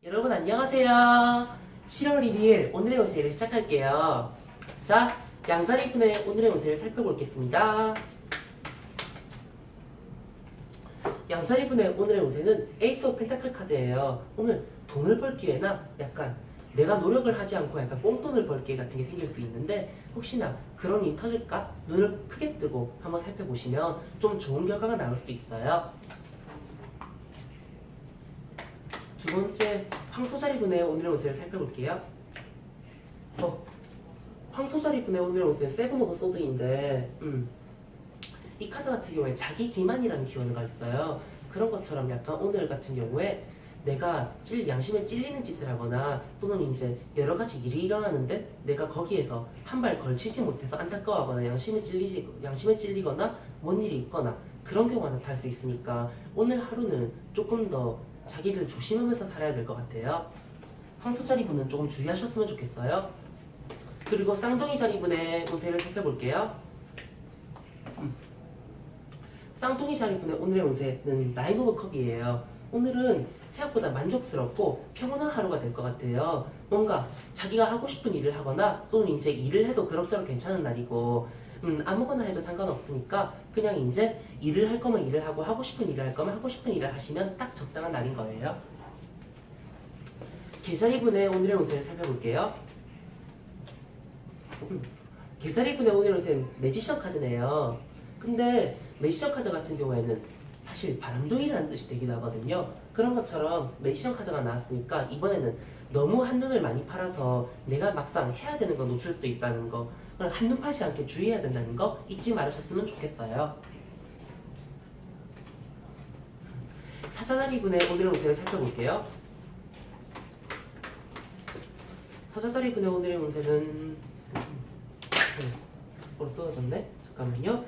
여러분 안녕하세요. 7월 1일 오늘의 운세를 시작할게요. 자, 양자리분의 오늘의 운세를 살펴보겠습니다. 양자리분의 오늘의 운세는 에이스 오브 펜타클 카드예요. 오늘 돈을 벌 기회나 약간 내가 노력을 하지 않고 약간 뽕돈을 벌 기회 같은 게 생길 수 있는데 혹시나 그런 일이 터질까? 눈을 크게 뜨고 한번 살펴보시면 좀 좋은 결과가 나올 수도 있어요. 두 번째, 황소자리분의 오늘의 운세를 살펴볼게요. 황소자리분의 오늘의 운세는 세븐 오브 소드인데 이 카드 같은 경우에 자기 기만이라는 키워드가 있어요. 그런 것처럼 약간 오늘 같은 경우에 내가 양심에 찔리는 짓을 하거나 또는 이제 여러 가지 일이 일어나는데 내가 거기에서 한 발 걸치지 못해서 안타까워하거나 양심에 찔리거나 뭔 일이 있거나 그런 경우가 나타날 수 있으니까 오늘 하루는 조금 더 자기를 조심하면서 살아야 될 것 같아요. 황소자리분은 조금 주의하셨으면 좋겠어요. 그리고 쌍둥이 자리분의 운세를 살펴볼게요. 쌍둥이 자리분의 오늘의 운세는 나인 오브 컵이에요. 오늘은 생각보다 만족스럽고 평온한 하루가 될 것 같아요. 뭔가 자기가 하고 싶은 일을 하거나 또는 이제 일을 해도 그럭저럭 괜찮은 날이고 아무거나 해도 상관없으니까 그냥 이제 일을 할 거면 일을 하고 싶은 일을 할 거면 하고 싶은 일을 하시면 딱 적당한 날인 거예요. 계자리분의 오늘의 운세를 살펴볼게요. 계자리분의 오늘의 운세는 매지션 카드네요. 근데 매지션 카드 같은 경우에는 사실 바람둥이라는 뜻이 되기도 하거든요. 그런 것처럼 매지션 카드가 나왔으니까 이번에는 너무 한눈을 많이 팔아서 내가 막상 해야 되는 거 놓칠 수도 있다는 거, 한눈 팔지 않게 주의해야 된다는 거 잊지 말으셨으면 좋겠어요. 사자자리분의 오늘의 운세를 살펴볼게요. 사자자리분의 오늘의 운세는 쏟아졌네? 잠깐만요.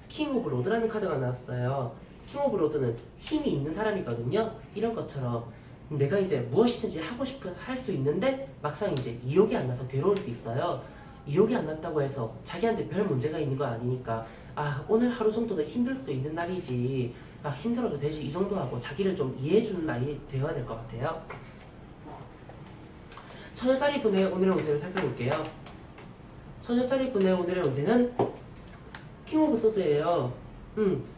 킹 오브 로드라는 카드가 나왔어요. 킹 오브 로드는 힘이 있는 사람이거든요. 이런 것처럼 내가 이제 무엇이든지 할 수 있는데 막상 이제 이욕이 안 나서 괴로울 수 있어요. 이욕이 안 났다고 해서 자기한테 별 문제가 있는 건 아니니까 오늘 하루 정도는 힘들 수 있는 날이지 힘들어도 되지 이 정도 하고 자기를 좀 이해해주는 날이 되어야 될 것 같아요. 처녀자리분의 오늘의 운세를 살펴볼게요. 처녀자리분의 오늘의 운세는 킹 오브 소드예요.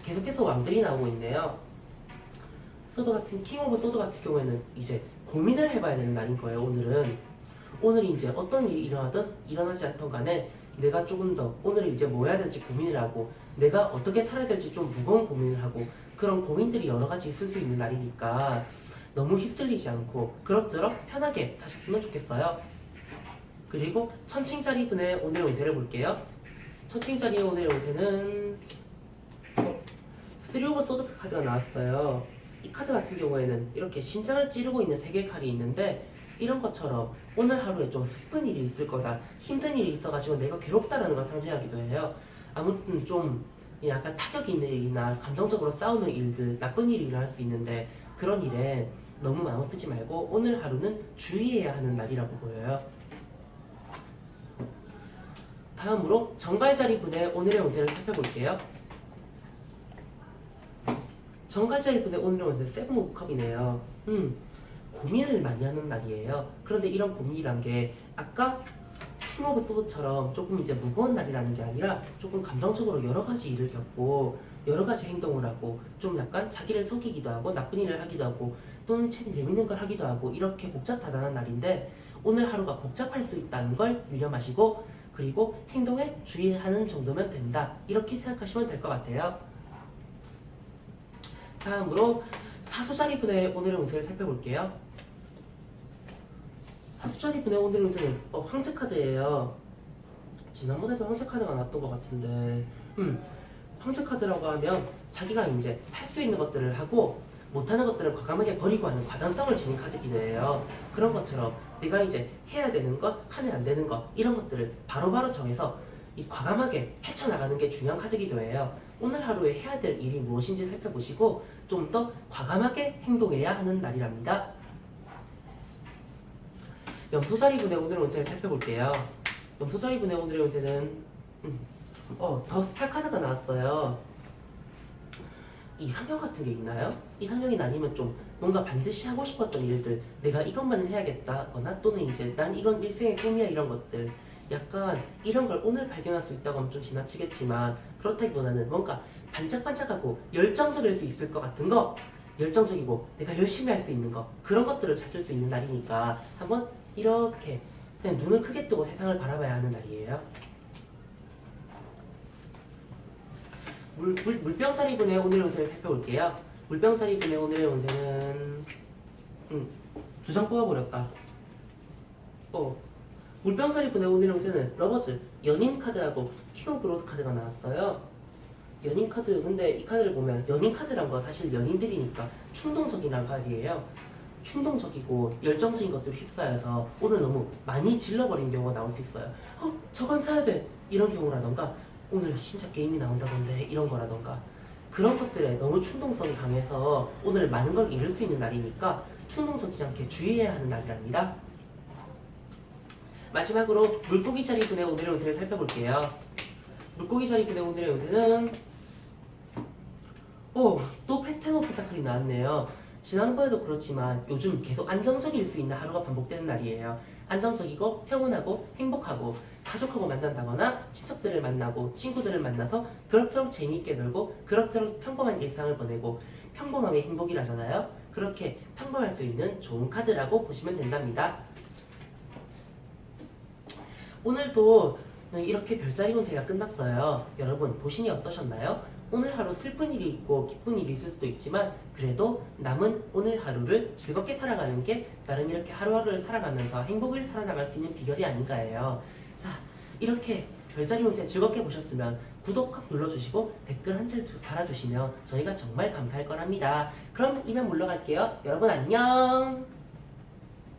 계속해서 왕들이 나오고 있네요. 킹 오브 소드 같은 경우에는 이제 고민을 해봐야 되는 날인 거예요. 오늘 이제 어떤 일이 일어나든 일어나지 않던 간에 내가 조금 더 오늘 이제 뭐 해야 될지 고민을 하고 내가 어떻게 살아야 될지 좀 무거운 고민을 하고 그런 고민들이 여러 가지 있을 수 있는 날이니까 너무 휩쓸리지 않고 그럭저럭 편하게 사셨으면 좋겠어요. 그리고 천칭자리분의 오늘의 운세를 볼게요. 천칭자리의 오늘의 운세는 3 오브 소드 카드가 나왔어요. 이 카드 같은 경우에는 이렇게 심장을 찌르고 있는 3개의 칼이 있는데 이런 것처럼 오늘 하루에 좀 슬픈 일이 있을 거다, 힘든 일이 있어가지고 내가 괴롭다라는 걸 상징하기도 해요. 아무튼 좀 약간 타격 있는 일이나 감정적으로 싸우는 일들, 나쁜 일이 일어날 수 있는데 그런 일에 너무 마음 쓰지 말고 오늘 하루는 주의해야 하는 날이라고 보여요. 다음으로 정갈자리분의 오늘의 운세를 살펴볼게요. 정갈자리분의 오늘의 운세 세븐 오브 컵이네요. 고민을 많이 하는 날이에요. 그런데 이런 고민이란 게 아까 킹 오브 소드처럼 조금 이제 무거운 날이라는 게 아니라 조금 감정적으로 여러 가지 일을 겪고 여러 가지 행동을 하고 좀 약간 자기를 속이기도 하고 나쁜 일을 하기도 하고 또는 참 재밌는 걸 하기도 하고 이렇게 복잡하다는 날인데 오늘 하루가 복잡할 수 있다는 걸 유념하시고 그리고 행동에 주의하는 정도면 된다. 이렇게 생각하시면 될 것 같아요. 다음으로 사수자리분의 오늘의 운세를 살펴볼게요. 사수자리분의 오늘의 운세는 황제 카드예요. 지난번에도 황제 카드가 나왔던 것 같은데 황제 카드라고 하면 자기가 이제 할 수 있는 것들을 하고 못하는 것들을 과감하게 버리고 하는 과단성을 지닌 카드기도 해요. 그런 것처럼 내가 이제 해야 되는 것, 하면 안 되는 것 이런 것들을 바로바로 정해서 과감하게 헤쳐나가는 게 중요한 카드기도 해요. 오늘 하루에 해야 될 일이 무엇인지 살펴보시고 좀 더 과감하게 행동해야 하는 날이랍니다. 염소자리분의 오늘의 운세를 살펴볼게요. 염소자리분의 오늘의 운세는 더 스타 카드가 나왔어요. 이상형 같은 게 있나요? 이상형이 아니면 좀 뭔가 반드시 하고 싶었던 일들, 내가 이것만은 해야겠다거나 또는 이제 난 이건 일생의 꿈이야 이런 것들, 약간 이런 걸 오늘 발견할 수 있다고 하면 좀 지나치겠지만 그렇다기보다는 뭔가 반짝반짝하고 열정적일 수 있을 것 같은 거, 열정적이고 내가 열심히 할 수 있는 거, 그런 것들을 찾을 수 있는 날이니까 한번 이렇게 그냥 눈을 크게 뜨고 세상을 바라봐야 하는 날이에요. 물병자리 분의 오늘의 운세를 살펴볼게요. 물병자리 분의 오늘의 운세는 두 장 뽑아버렸다. 물병자리 분의 오늘의 운세는 러버즈 연인 카드하고 킹 오브 로드 카드가 나왔어요. 연인 카드, 근데 이 카드를 보면 연인 카드란 건 사실 연인들이니까 충동적인 카드예요. 충동적이고 열정적인 것들을 휩싸여서 오늘 너무 많이 질러버린 경우가 나올 수 있어요. 저건 사야 돼 이런 경우라던가, 오늘 신작 게임이 나온다던데 이런 거라던가, 그런 것들에 너무 충동성이 강해서 오늘 많은 걸 잃을 수 있는 날이니까 충동적이지 않게 주의해야 하는 날이랍니다. 마지막으로 물고기 자리 분의 오늘의 운세를 살펴볼게요. 물고기 자리 분의 오늘의 운세는 또 패턴 오브 펜타클이 나왔네요. 지난번에도 그렇지만 요즘 계속 안정적일 수 있는 하루가 반복되는 날이에요. 안정적이고 평온하고 행복하고 가족하고 만난다거나 친척들을 만나고 친구들을 만나서 그럭저럭 재미있게 놀고 그럭저럭 평범한 일상을 보내고, 평범함이 행복이라잖아요. 그렇게 평범할 수 있는 좋은 카드라고 보시면 된답니다. 오늘도 이렇게 별자리 운세가 끝났어요. 여러분 보시니 어떠셨나요? 오늘 하루 슬픈 일이 있고 기쁜 일이 있을 수도 있지만 그래도 남은 오늘 하루를 즐겁게 살아가는 게 나름 이렇게 하루하루를 살아가면서 행복을 살아나갈 수 있는 비결이 아닌가 해요. 자, 이렇게 별자리 운세 즐겁게 보셨으면 구독 꼭 눌러주시고 댓글 한 줄 달아주시면 저희가 정말 감사할 거랍니다. 그럼 이만 물러갈게요. 여러분 안녕.